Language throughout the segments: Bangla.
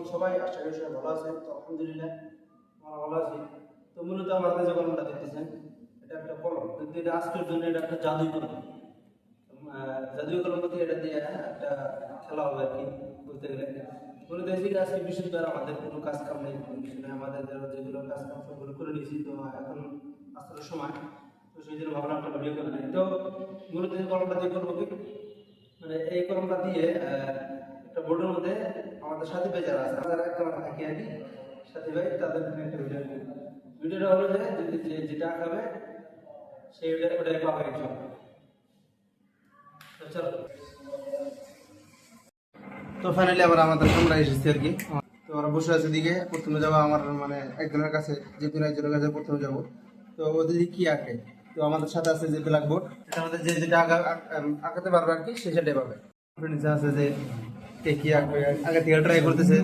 আছেন সবাই? আশা করি সবাই ভালো আছেন। তো আলহামদুলিল্লাহ আমরা ভালো আছি। তো মূলত আমার কাছে যে কলমটা দেখতেছেন এটা একটা কলম, কিন্তু এটা আজকের জন্য এটা একটা জাদুই কলম। জাদুই কলম বলতে এটা দিয়ে একটা খেলা হবে আর কি বলতে গেলে। মূলত এদিকে আজকে বিশ্ববিদ্যালয়ে আমাদের কোনো কাজ কাম নেই, কোনো কিছু নেই, আমাদের যেগুলো কাজ কাম সবগুলো করে নিয়েছি। তো এখন আসলে সময়, তো সেই জন্য ভাবলাম একটা ভিডিও করে নিই। তো মূলত এই কলমটা দিয়ে করবো কি, মানে এই কলমটা দিয়ে একটা বোর্ডের মধ্যে আমাদের সাথী ভাই যারা আছে তারা একটা আঁকি আঁকি সাথী ভাই তাদের একটা ভিডিও, ভিডিওটা হলো যে যেটা আঁকাবে সেই ওটাই পাবে ইনশাআল্লাহ। তো চলো। তো ফাইনালি আবার আমাদের আমরা এসেছি আর কি। তো আমরা বসে আছি দিকে, প্রথমে যাবো আমার মানে একজনের কাছে, যে কোনো একজনের কাছে প্রথমে যাবো। তো ও দিদি কি আঁকে, তো আমাদের সাথে আছে যে ব্ল্যাকবোর্ড, এটা আমাদের যে যেটা আঁকাতে পারবে আর কি সে সেটাই পাবে। নিচে আছে যে কে কি আঁকবে, আগে থেকে ট্রাই করতেছে।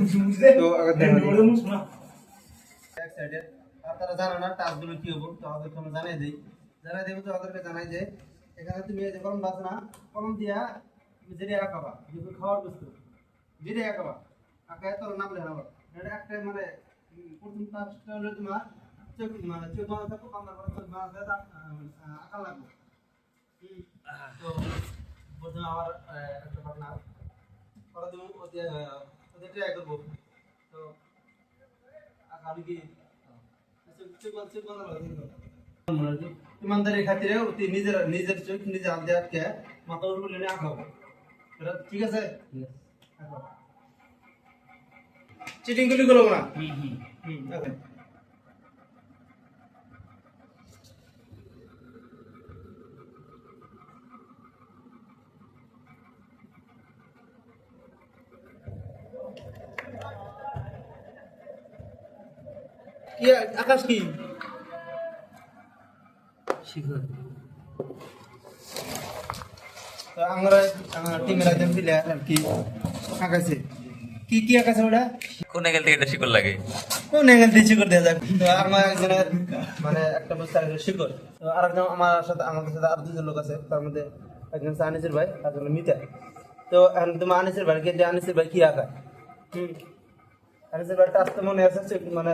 তো আগে এক সাইডে আর তারা জানে না টাচগুলো কি হবো, তো আমাদেরকে আমরা জানাই দেবো। তো ওদেরকে জানাই যে এখানে তুমি এই যে কলম আছে না, কলম দিয়া তুমি যেটা আঁকাবা, যেগুলো খাওয়ার বস্তু যেটা আঁকাবা, আঁকায় তোর নাম লেখাবা। এটা একটা মানে প্রথম কাজটা হলো তোমার চোখ, মানে চোখ বাঁধা থাকো, বাঁধার পর চোখ বাঁধা আঁকা লাগবে। তো প্রথমে আমার একটা পার্টনার ওরা তুমি ওদের ট্রাই করবো। তো আঁকা আমি কি ইমানদারির খাতিরে অতি নিজের নিজের চোখ নিজে আনতে আটকে মাথার উপর লেনে আঁকাবো। এটা ঠিক আছে? চিটিং গুলি করবো না। ওকে। কি আকাশ কি শিখর? তো আমরা টিমের একজন প্লেয়ার আর কি আঁকাইছে। কি কি আঁকাছে ওটা? কোন অ্যাঙ্গেল থেকে এটা শিকড় লাগে? কোন অ্যাঙ্গেল দিয়ে শিকড় দেওয়া যায়? তো আমার একজনের মানে একটা বুঝতে পারছে শিকড়। তো আরেকজন আমাদের সাথে আর দুজন লোক আছে, তার মধ্যে একজন হচ্ছে আনিসের ভাই, একজন মিতা। তো এখন তোমার আনিসের ভাইকে যে আনিসের ভাই কি আঁকায়? আনিসের ভাইটা আসতে মনে আছে মানে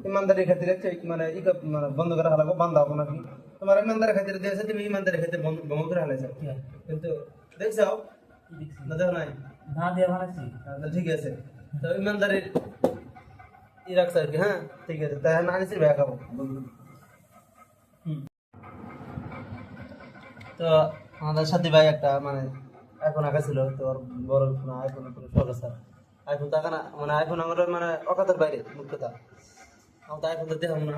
ইমানদারির খাতিরে মানে মানে বন্ধ করে হালাবো, বান্ধা হবো নাকি তোমার ইমানদারের খাতিরে দিয়েছে, তুমি ইমানদারের খাতিরে বন্ধ করে হালাইছো। কিন্তু দেখছো না? দেখো নাই না দিয়ে বানাইছি। ঠিক আছে। তো ইমানদারির ই রাখছে আর কি। হ্যাঁ ঠিক আছে, তাই আনিসের ভাই আঁকাবো। তো আমাদের সাথী ভাই একটা মানে আইফোন আঁকা ছিল, তো ওর বড় আইফোন শখ আছে। আইফোন তো আঁকা না, মানে আইফোন আমার মানে অকাতের বাইরে মুখ্য কথা। আমার তো আইফোন তো দেখাবো না,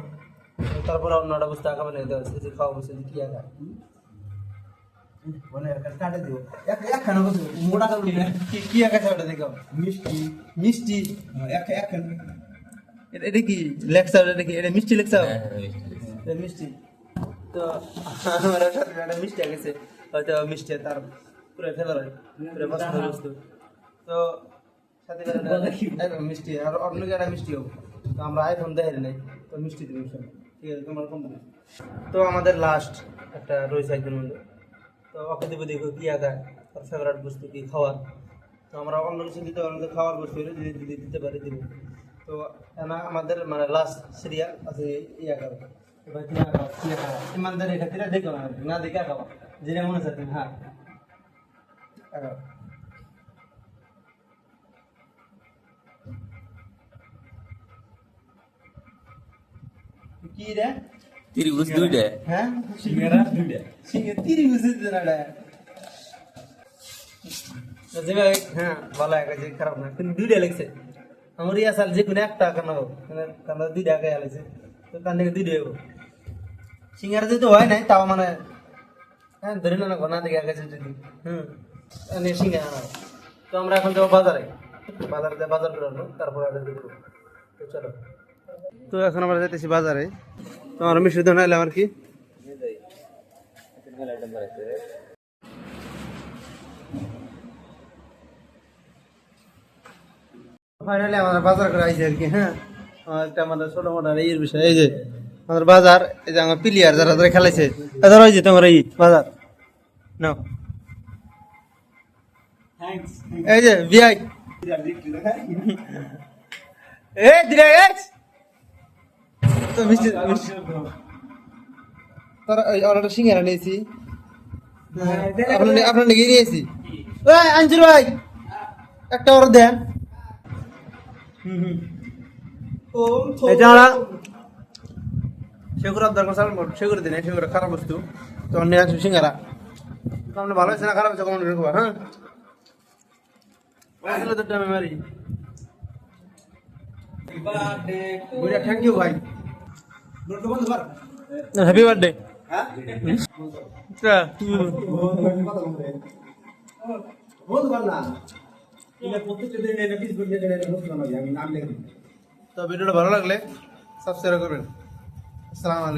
তারপরে অন্যটা বুঝতে আঁকাবে না, যে খাওয়া বসে কি আঁকা মানে কাটে দিব একখানা বসে মোটা করবি না। কি আঁকাছে ওটা দেখো? মিষ্টি মিষ্টি এটা কি লেকচার? এটা কি এটা মিষ্টি লেকচার? মিষ্টি। তো আমার সাথে একটা মিষ্টি আঁকেছে, হয়তো মিষ্টি তার পুরো ফেভারিট, পুরো পছন্দের বস্তু। তো সাথে মিষ্টি আর অন্য একটা মিষ্টি হোক। তো আমরা আইফোন দেখাই নাই, তো মিষ্টি দিবি। ঠিক আছে, তোমার কোন? তো আমাদের লাস্ট একটা রয়েছে একজন বন্ধু, তো ওকে দেবো দেখো কি আঁকায়, তার ফেভারিট বস্তু কি খাওয়ার। তো আমরা অন্য কিছু দিতে পারি, আমাদের খাওয়ার বস্তু হলে যদি দিতে পারি দিব। তো আমাদের মানে লাস্ট সিরিয়াল আছে ই আঁকাবে। এবার কি আঁকাবো, কি আঁকাবো ইমানদারি খাতিরে দেখো না দেখে আঁকাবো যেটা মনে হচ্ছে তুমি। হ্যাঁ আঁকাবো। কি রে? ত্রিভুজ দুইটা। হ্যাঁ সিঙ্গারা দুইটা। ত্রিভুজ না রে? হ্যাঁ ভালো আঁকাছে, খারাপ না, কিন্তু দুইটা লেগছে। আমার ইয়া সাল যে কোনো একটা আঁকানো হোক, কারণ দুইটা আঁকাই আলেছে, তো তার থেকে দুইটাই হোক। সিঙ্গারা যদি হয় নাই তাও মানে হ্যাঁ ধরে না না দেখে আঁকাছে যদি সিঙ্গারা আনা। তো আমরা এখন যাবো বাজারে, বাজার করে আনবো, তারপরে দেখবো। তো চলো। তো এখন আমরা যেতেছি বাজারে। তো আমরা মিষ্টি দোকানে এলাম আর কি। ফাইনালি আমাদের বাজার করে আইছে আর কি। হ্যাঁ একটা আমাদের ছোট মোটা ইয়ের বিষয়, এই যে আমাদের বাজার, এই যে আমার প্লেয়ার যারা যারা খেলাইছে ধরো, এই যে তোমার এই বাজার নাও, এই যে ভিআই এ দিলে তো মিষ্টি মিষ্টি তার অর্ডারটা সিঙ্গারা নিয়েছি আপনার নাকি নিয়েছি ওই আনজির ভাই একটা অর্ডার দেন এটা আমরা সেগুলো আপনার সেগুলো দিন সেগুলো খারাপ বস্তু তখন নিয়ে আসবো সিঙ্গারা আপনার ভালো হয়েছে না খারাপ হয়েছে কমেন্ট করে হ্যাঁ আমি মারি থ্যাংক ইউ ভাই হ্যাপি বার্থডে তো ভিডিওটা ভালো লাগলে সাবস্ক্রাইব করবেন আসসালামু আলাইকুম